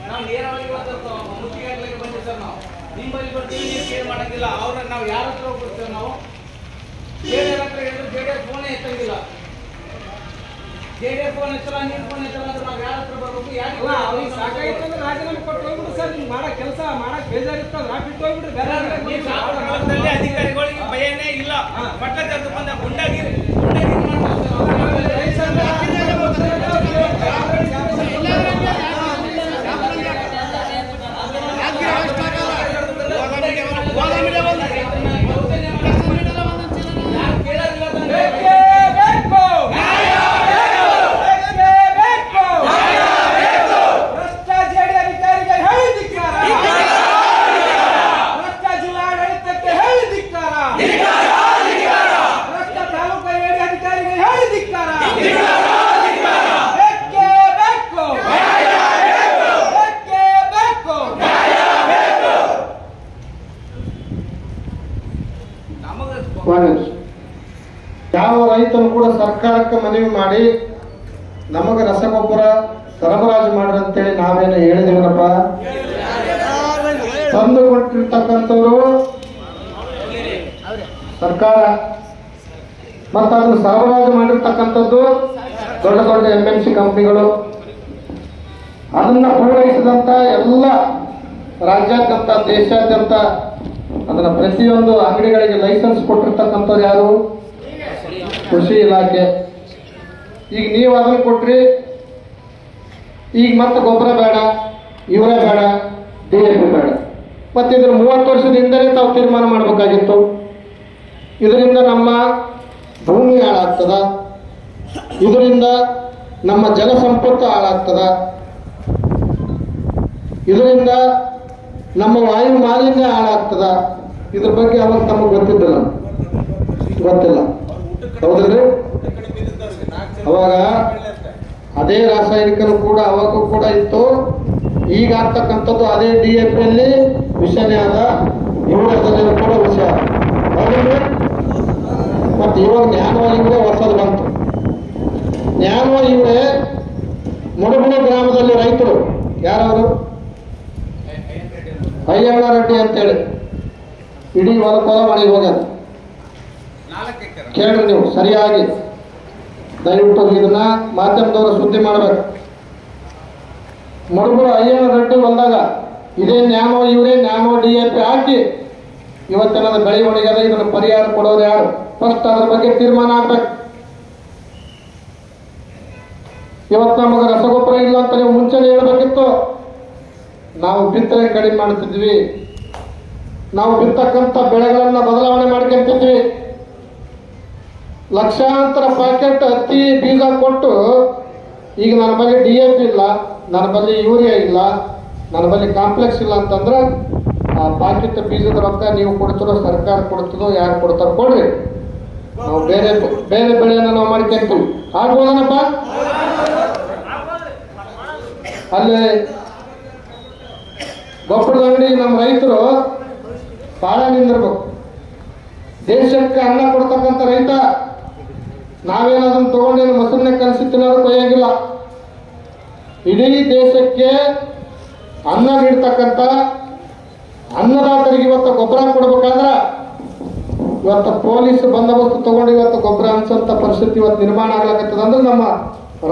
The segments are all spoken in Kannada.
ನಾವು ನೇರವಾಗಿ ಮುಚ್ಚಿಗೆ ಬಂದಿವಿ ಸರ್. ನಾವು ನಿಮ್ಮಲ್ಲಿ ಬರ್ತೀವಿ, ನೀವು ಕೇರ್ ಮಾಡಂಗಿಲ್ಲ. ಅವ್ರ ನಾವು ಯಾರ ಹತ್ರ ಹೋಗ್ಬಿಡ್ತೇವೆ? ನಾವು ಜೆಡಿಎಸ್ ಹತ್ರ ಹೇಳಿದ್ರೆ ಜೆಡಿಎಸ್ ಫೋನೇ ಎತ್ತಂಗಿಲ್ಲ. ಜೆಡಿಎಸ್ ಫೋನ್ ಎತ್ತಲ್ಲ, ನೀವು ಫೋನ್ ಎತ್ತಲ್ಲ ಅಂದ್ರೆ ನಾವು ಯಾರ ಹತ್ರ ಬರ್ಬೇಕು? ಯಾರಿಲ್ಲ ಅವ್ರಿಗೆ ಸಾಕಾಯ್ತು ಅಂದ್ರೆ ರಾಜೀನಾಮೆ ಕೊಟ್ಟು ಹೋಗ್ಬಿಡು ಸರ್. ನೀವು ಮಾಡೋ ಕೆಲಸ ಮಾಡಕ್ಕೆ ಬೇಜಾರಿರ್ತದೆ, ಬಿಟ್ಟು ಹೋಗ್ಬಿಡ್ರಿ. ಬೇರೆ ಅಧಿಕಾರಿಗಳಿಗೆ ಭಯನೇ ಇಲ್ಲ. ಪಟ್ಲ ತೆಗೆದು ಬಂದ ಗುಂಡಾಗಿರಿ ಯಾವ ರೈತನು ಕೂಡ ಸರ್ಕಾರಕ್ಕೆ ಮನವಿ ಮಾಡಿ ನಮಗೆ ರಸಗೊಬ್ಬರ ಸರಬರಾಜು ಮಾಡ್ರಂತೇಳಿ ನಾವೇನು ಹೇಳಿದೇವನಪ್ಪ? ತಂದು ಕೊಟ್ಟಿರ್ತಕ್ಕಂಥವ್ರು ಸರ್ಕಾರ, ಮತ್ತು ಅದನ್ನು ಸರಬರಾಜು ಮಾಡಿರ್ತಕ್ಕಂಥದ್ದು ದೊಡ್ಡ ದೊಡ್ಡ MNC ಕಂಪ್ನಿಗಳು. ಅದನ್ನ ಪೂರೈಸಿದಂತ ಎಲ್ಲ ರಾಜ್ಯಾದ್ಯಂತ ದೇಶಾದ್ಯಂತ ಅದನ್ನ ಪ್ರತಿಯೊಂದು ಅಂಗಡಿಗಳಿಗೆ ಲೈಸೆನ್ಸ್ ಕೊಟ್ಟಿರ್ತಕ್ಕಂಥವ್ರು ಯಾರು? ಕೃಷಿ ಇಲಾಖೆ. ಈಗ ನೀವು ಅದನ್ನು ಕೊಟ್ರಿ, ಈಗ ಮತ್ತೆ ಗೊಬ್ಬರ ಬೇಡ, ಇವರೇ ಬೇಡ, DAP ಬೇಡ. ಮತ್ತೆ ಇದ್ರ 30 ವರ್ಷದಿಂದಲೇ ತಾವು ತೀರ್ಮಾನ ಮಾಡಬೇಕಾಗಿತ್ತು. ಇದರಿಂದ ನಮ್ಮ ಭೂಮಿ ಹಾಳಾಗ್ತದ, ಇದರಿಂದ ನಮ್ಮ ಜಲ ಸಂಪತ್ತು ಹಾಳಾಗ್ತದ, ಇದರಿಂದ ನಮ್ಮ ವಾಯು ಮಾಲಿನ್ಯ ಹಾಳಾಗ್ತದ. ಇದ್ರ ಬಗ್ಗೆ ಅವಾಗ ತಮಗೆ ಗೊತ್ತಿಲ್ಲ. ಹೌದ್ರಿ? ಅವಾಗ ಅದೇ ರಾಸಾಯನಿಕನು ಕೂಡ ಅವಾಗೂ ಕೂಡ ಇತ್ತು. ಈಗ ಆಗ್ತಕ್ಕಂಥದ್ದು ಅದೇ DAP ಯಲ್ಲಿ ವಿಷಯನೇ ಆದ, ಯೂರಿಯಾದಲ್ಲಿ ಕೂಡ ವಿಷಯ. ಹೌದ್ರಿ? ಮತ್ತೆ ಇವಾಗ ನ್ಯಾನೋ ಯೂರಿಯಾ ಹೊಸದು ಬಂತು. ನ್ಯಾನೋ ಯೂರಿಯಾ ಮುಡುಗುಡು ಗ್ರಾಮದಲ್ಲಿ ರೈತರು ಯಾರವರು? ಅಯ್ಯಣ್ಣ ರೆಡ್ಡಿ ಅಂತೇಳಿ ಇಡೀ ಹೊಲ ಮಳೆ ಹೋಗ್ಯಾರ. ಕೇಳ್ರಿ ನೀವು ಸರಿಯಾಗಿ, ದಯವಿಟ್ಟು ಇದನ್ನ ಮಾಧ್ಯಮದವರು ಸುದ್ದಿ ಮಾಡ್ಬೇಕು. ಮುಡುಗುಡು ಅಯ್ಯಣ್ಣ ರೆಡ್ಡಿ ಹೊಲದಾಗ ಇದೇ ನ್ಯಾನೋ ಯೂರಿಯಾ ನ್ಯಾನೋ DAP ಹಾಕಿ ಇವತ್ತಿನ ಬೆಳೆ ಒಣಗ್ಯದ. ಇದನ್ನ ಪರಿಹಾರ ಕೊಡೋರು ಯಾರು? ಫಸ್ಟ್ ಅದ್ರ ಬಗ್ಗೆ ತೀರ್ಮಾನ ಆಗ್ಬೇಕು. ಇವತ್ತು ನಮಗೆ ರಸಗೊಬ್ಬರ ಇಲ್ಲ ಅಂತ ನೀವು ಮುಂಚೆನೆ ಹೇಳ್ಬೇಕಿತ್ತು. ನಾವು ಬಿತ್ತನೆ ಕಡಿಮೆ ಮಾಡ್ತಿದ್ವಿ, ನಾವು ಬಿತ್ತಕ್ಕಂಥ ಬೆಳೆಗಳನ್ನ ಬದಲಾವಣೆ ಮಾಡ್ಕೊಂತಿದ್ವಿ. ಲಕ್ಷಾಂತರ ಪ್ಯಾಕೆಟ್ ಹತ್ತಿ ಬೀಜ ಕೊಟ್ಟು ಈಗ ನನ್ನ ಬಳಿ DAP ಇಲ್ಲ, ನನ್ನ ಬಳಿ ಯೂರಿಯಾ ಇಲ್ಲ, ನನ್ನ ಬಳಿ ಕಾಂಪ್ಲೆಕ್ಸ್ ಇಲ್ಲ ಅಂತಂದ್ರೆ ಆ ಪ್ಯಾಕೆಟ್ ಬೀಜದ ರೊಕ್ಕ ನೀವು ಕೊಡ್ತಿರೋ, ಸರ್ಕಾರ ಕೊಡ್ತದೋ, ಯಾರು ಕೊಡ್ತಾರೋ ಕೊಡ್ರಿ. ನಾವು ಬೇರೆ ಬೇರೆ ಬೆಳೆಯನ್ನು ನಾವು ಮಾಡ್ಕೊಂತೀವಿ. ಆಗ್ಬೋದನಪ್ಪ? ಅಲ್ಲಿ ಗೊಬ್ಬರದ ಅಂಗಡಿ ನಮ್ಮ ರೈತರು ಬಾಳ ನಿಂದಿರ್ಬೇಕು. ದೇಶಕ್ಕೆ ಅನ್ನ ಕೊಡ್ತಕ್ಕಂಥ ರೈತ ನಾವೇನದನ್ನು ತಗೊಂಡೇನು ಮೊಸರನ್ನೇ ಕಲಸಿ ತಿನ್ನೋದು ಕೊಯ್ಯಾಗಿಲ್ಲ. ಇಡೀ ದೇಶಕ್ಕೆ ಅನ್ನ ನೀಡ್ತಕ್ಕಂಥ ಅನ್ನದಾತರಿಗೆ ಇವತ್ತು ಗೊಬ್ಬರ ಕೊಡ್ಬೇಕಾದ್ರೆ ಇವತ್ತು ಪೊಲೀಸ್ ಬಂದೋಬಸ್ತ್ ತಗೊಂಡು ಇವತ್ತು ಗೊಬ್ಬರ ಹಂಚಂತ ಪರಿಸ್ಥಿತಿ ಇವತ್ತು ನಿರ್ಮಾಣ ಆಗ್ಲಕತ್ತದ. ಅಂದ್ರೆ ನಮ್ಮ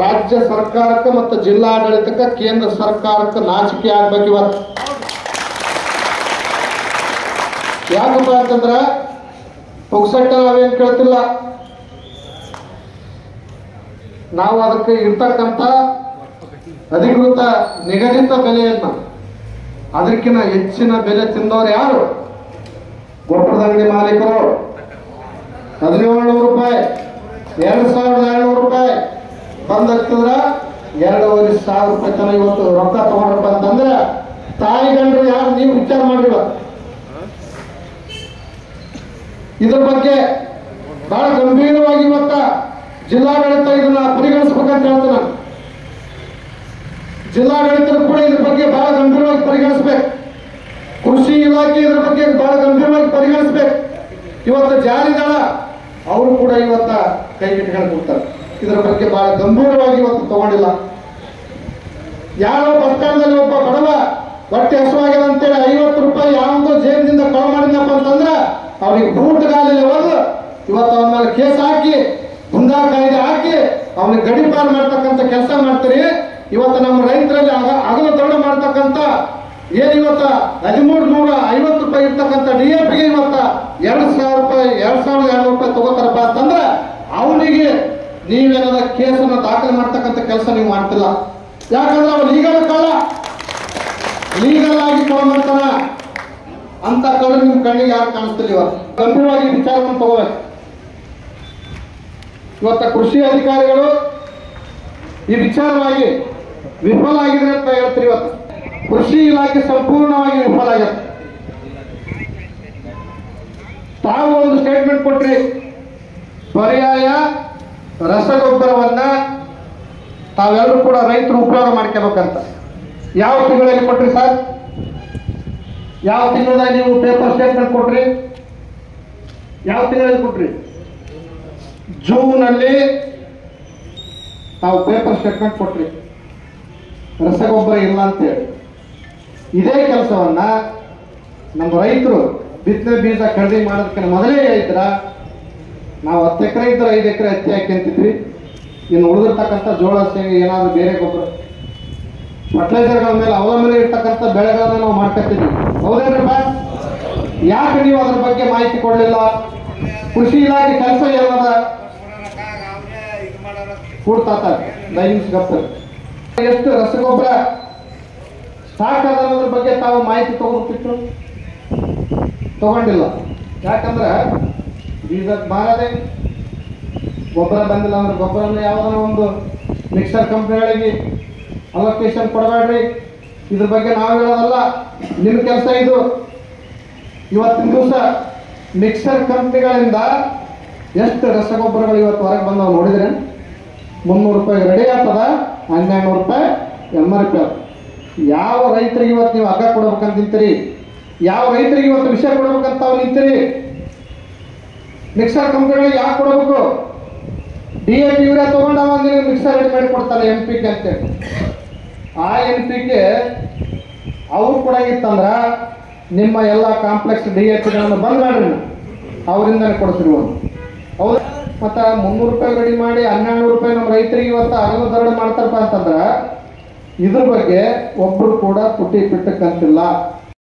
ರಾಜ್ಯ ಸರ್ಕಾರಕ್ಕೆ ಮತ್ತು ಜಿಲ್ಲಾಡಳಿತಕ್ಕೆ ಕೇಂದ್ರ ಸರ್ಕಾರಕ್ಕೆ ನಾಚಿಕೆ ಆಗ್ಬೇಕು ಇವತ್ತು. ಯಾಕಪ್ಪ ಅಂತಂದ್ರೆ ಪುಕ್ಸಟ್ಟ ನಾವೇನು ಕೇಳ್ತಿಲ್ಲ, ನಾವು ಅದಕ್ಕೆ ಇರ್ತಕ್ಕಂಥ ಅಧಿಕೃತ ನಿಗದಿತ ಬೆಲೆಯನ್ನ ಅದಕ್ಕಿಂತ ಹೆಚ್ಚಿನ ಬೆಲೆ ತಿಂದವರು ಯಾರು? ಗೊಬ್ಬರದ ಅಂಗಡಿ ಮಾಲೀಕರು. 1700 ರೂಪಾಯಿ 2200 ರೂಪಾಯಿ ಬಂದಾಗ್ತದ್ರ 2500 ರೂಪಾಯಿ ತನ ಇವತ್ತು ರೊಕ್ಕ ತಗೊಂಡ್ರಪ್ಪ ಅಂತಂದ್ರೆ ತಾಯಿ ಗಂಡರು ಯಾರು? ನೀವು ವಿಚಾರ ಮಾಡಿವ. ಇದ್ರ ಬಗ್ಗೆ ಬಹಳ ಗಂಭೀರವಾಗಿ ಇವತ್ತ ಜಿಲ್ಲಾಡಳಿತ ಇದನ್ನ ಪರಿಗಣಿಸ್ಬೇಕಂತ ಹೇಳ್ತೀನಿ ನಾನು. ಜಿಲ್ಲಾಡಳಿತ ಕೂಡ ಇದ್ರ ಬಗ್ಗೆ ಬಹಳ ಗಂಭೀರವಾಗಿ ಪರಿಗಣಿಸ್ಬೇಕು. ಕೃಷಿ ಇಲಾಖೆ ಇದ್ರ ಬಗ್ಗೆ ಬಹಳ ಗಂಭೀರವಾಗಿ ಪರಿಗಣಿಸ್ಬೇಕು. ಇವತ್ತು ಜಾರಿದಾಳ ಅವರು ಕೂಡ ಇವತ್ತ ಕೈ ಬಿಟ್ಕೊಂಡು ಕೊಡ್ತಾರೆ. ಇದರ ಬಗ್ಗೆ ಬಹಳ ಗಂಭೀರವಾಗಿ ಇವತ್ತು ತಗೊಂಡಿಲ್ಲ. ಯಾರೋ ಬಸ್ ಸ್ಟ್ಯಾಂಡ್ನಲ್ಲಿ ಒಬ್ಬ ಬಡವ ಹೊಟ್ಟೆ ಹಸುವಾಗಿದೆ ಅಂತೇಳಿ 50 ರೂಪಾಯಿ ಯಾವೊಂದು ಜೇಬಿನಿಂದ ಕಳು ಮಾಡಿದ್ನಪ್ಪ ಅಂತಂದ್ರೆ ಅವನಿಗೆ ಬೂಟ್ಗಾಲಿಲ್ಲ ಹೋದು ಇವತ್ತು ಅವನ ಮೇಲೆ ಕೇಸ್ ಹಾಕಿ ಗುಂಡಾ ಕಾಯ್ದೆ ಹಾಕಿ ಅವನಿಗೆ ಗಡಿಪಾರು ಮಾಡ್ತಕ್ಕಂಥ ಕೆಲಸ ಮಾಡ್ತೀರಿ. ಇವತ್ತು ನಮ್ಮ ರೈತರಲ್ಲಿ ಅಗಲ ದಂಡ ಮಾಡ್ತಕ್ಕಂಥ ಏನ್ ಇವತ್ತ 1350 ರೂಪಾಯಿ ಇರ್ತಕ್ಕಂಥ DAPಗೆ ಇವತ್ತ 2000 ರೂಪಾಯಿ 2200 ರೂಪಾಯಿ ತಗೋತಾರಪ್ಪ ಅಂತಂದ್ರೆ ಅವನಿಗೆ ನೀವೇನಾದ ಕೇಸನ್ನು ದಾಖಲೆ ಮಾಡ್ತಕ್ಕಂಥ ಕೆಲಸ ನೀವು ಮಾಡ್ತಿಲ್ಲ. ಯಾಕಂದ್ರೆ ಅವ್ರು ಲೀಗಲ್ ಆಗಿ ಕಳು ಮಾಡ್ತಾನ ಅಂತ ಕಳು ನಿಮ್ ಕಣ್ಣಿಗೆ ಯಾರು ಕಾಣಿಸ್ತಿಲ್ಲ. ಇವತ್ತು ಗಂಭೀರವಾಗಿ ವಿಚಾರವನ್ನು ತಗೋಬೇಕು. ಇವತ್ತ ಕೃಷಿ ಅಧಿಕಾರಿಗಳು ಈ ವಿಚಾರವಾಗಿ ವಿಫಲ ಆಗಿದ್ರೆ ಅಂತ ಹೇಳ್ತೀರಿ. ಇವತ್ತು ಕೃಷಿ ಇಲಾಖೆ ಸಂಪೂರ್ಣವಾಗಿ ವಿಫಲ ಆಗಿದೆ. ತಾವು ಒಂದು ಸ್ಟೇಟ್ಮೆಂಟ್ ಕೊಟ್ರಿ, ಪರ್ಯಾಯ ರಸಗೊಬ್ಬರವನ್ನ ತಾವೆಲ್ಲರೂ ಕೂಡ ರೈತರು ಉಪಯೋಗ ಮಾಡ್ಕೋಬೇಕಂತ. ಯಾವ ತಿಂಗಳಲ್ಲಿ ಕೊಟ್ರಿ ಸರ್? ಯಾವ ತಿಂಗಳಲ್ಲಿ ನೀವು ಪೇಪರ್ ಸ್ಟೇಟ್ಮೆಂಟ್ ಕೊಟ್ರಿ? ಯಾವ ತಿಂಗಳಲ್ಲಿ ಕೊಟ್ರಿ? ಜೂನ್ನಲ್ಲಿ ತಾವು ಪೇಪರ್ ಸ್ಟೇಟ್ಮೆಂಟ್ ಕೊಟ್ರಿ ರಸಗೊಬ್ಬರ ಇಲ್ಲ ಅಂತೇಳಿ. ಇದೇ ಕೆಲಸವನ್ನ ನಮ್ಮ ರೈತರು ಬಿತ್ತನೆ ಬೀಜ ಖರೀದಿ ಮಾಡೋದಕ್ಕೆ ಮೊದಲೇ ಹೇಳಿದ್ರ ನಾವು 10 ಎಕರೆ ಇದ್ರೆ 5 ಎಕರೆ ಹತ್ತಿ ಹಾಕ್ಯಂತಿದ್ವಿ. ಇನ್ನು ಉಳಿದಿರ್ತಕ್ಕಂಥ ಜೋಳ ಸೇವೆ ಏನಾದ್ರು ಬೇರೆ ಗೊಬ್ಬರ ಫರ್ಟಿಲೈಸರ್ಗಳ ಮೇಲೆ ಅವಲಂಬನೆ ಇರ್ತಕ್ಕಂಥ ಬೆಳೆಗಳನ್ನ ನಾವು ಮಾಡ್ಕೊತಿದ್ವಿ. ಹೌದೇನ್ರಪ್ಪ? ಯಾಕೆ ನೀವು ಅದ್ರ ಬಗ್ಗೆ ಮಾಹಿತಿ ಕೊಡಲಿಲ್ಲ? ಕೃಷಿ ಇಲಾಖೆ ಕೆಲಸ ಏನದ ಕೂಡ್ತಾತ ದೈನಿಕ ಗಪ್ಪ ಎಷ್ಟು ರಸಗೊಬ್ಬರ ಸ್ಟಾಕ್ ಅದ ಅನ್ನೋದ್ರ ಬಗ್ಗೆ ತಾವು ಮಾಹಿತಿ ತಗೊಂಡ್ಬಿಟ್ಟು ತಗೊಂಡಿಲ್ಲ. ಯಾಕಂದ್ರೆ ಬೀಜ ಬಾರದೆ ಗೊಬ್ಬರ ಬಂದಿಲ್ಲ ಅಂದ್ರೆ ಗೊಬ್ಬರನ ಯಾವುದೋ ಒಂದು ಮಿಕ್ಸರ್ ಕಂಪ್ನಿಗಳಿಗೆ ಅಲೋಕೇಶನ್ ಕೊಡಬೇಡ್ರಿ. ಇದ್ರ ಬಗ್ಗೆ ನಾವು ಹೇಳೋದಲ್ಲ, ನಿಮ್ಮ ಕೆಲಸ ಇದು. ಇವತ್ತಿನ ದಿವಸ ಮಿಕ್ಸರ್ ಕಂಪ್ನಿಗಳಿಂದ ಎಷ್ಟು ರಸಗೊಬ್ಬರಗಳು ಇವತ್ತು ಹೊರಗೆ ಬಂದವು ನೋಡಿದ್ರೆ 300 ರೂಪಾಯಿ ರೆಡಿ ಆಗ್ತದ, 1200 ರೂಪಾಯಿ MRP. ಯಾವ ರೈತರಿಗೆ ಇವತ್ತು ನೀವು ಹಗ್ಗ ಕೊಡ್ಬೇಕಂತ ನಿಂತೀರಿ? ಯಾವ ರೈತರಿಗೆ ಇವತ್ತು ವಿಷಯ ಕೊಡ್ಬೇಕಂತ ತಾವು ನಿಂತೀರಿ? ಮಿಕ್ಸರ್ ಕಂಪ್ನಿಗಳಿಗೆ ಯಾಕೆ ಕೊಡಬೇಕು? DAP ಯೂರಿಯಾ ತಗೊಂಡವ ನೀವು ಮಿಕ್ಸರ್ ರೆಡಿ ಮಾಡಿ ಕೊಡ್ತಾರೆ NPK ಅಂತೇಳಿ. ಆ NPK ಅವ್ರು ಕೊಡಾಗಿತ್ತಂದ್ರ ನಿಮ್ಮ ಎಲ್ಲ ಕಾಂಪ್ಲೆಕ್ಸ್ DAPಗಳನ್ನು ಬಂದ್ ಮಾಡ್ರಿ, ಅವರಿಂದನೇ ಕೊಡ್ತಿರುವುದು. ಹೌದಾ? ಮತ್ತು 300 ರೂಪಾಯಿ ರೆಡಿ ಮಾಡಿ 1200 ರೂಪಾಯಿ ನಮ್ಮ ರೈತರಿಗೆ ಇವತ್ತು ಅಗಲ ದರಡು ಮಾಡ್ತಾರಪ್ಪ ಅಂತಂದ್ರೆ ಇದ್ರ ಬಗ್ಗೆ ಒಬ್ಬರು ಕೂಡ ಪುಟ್ಟಿ ಪಿಟ್ಟಕ್ಕಂತಿಲ್ಲ.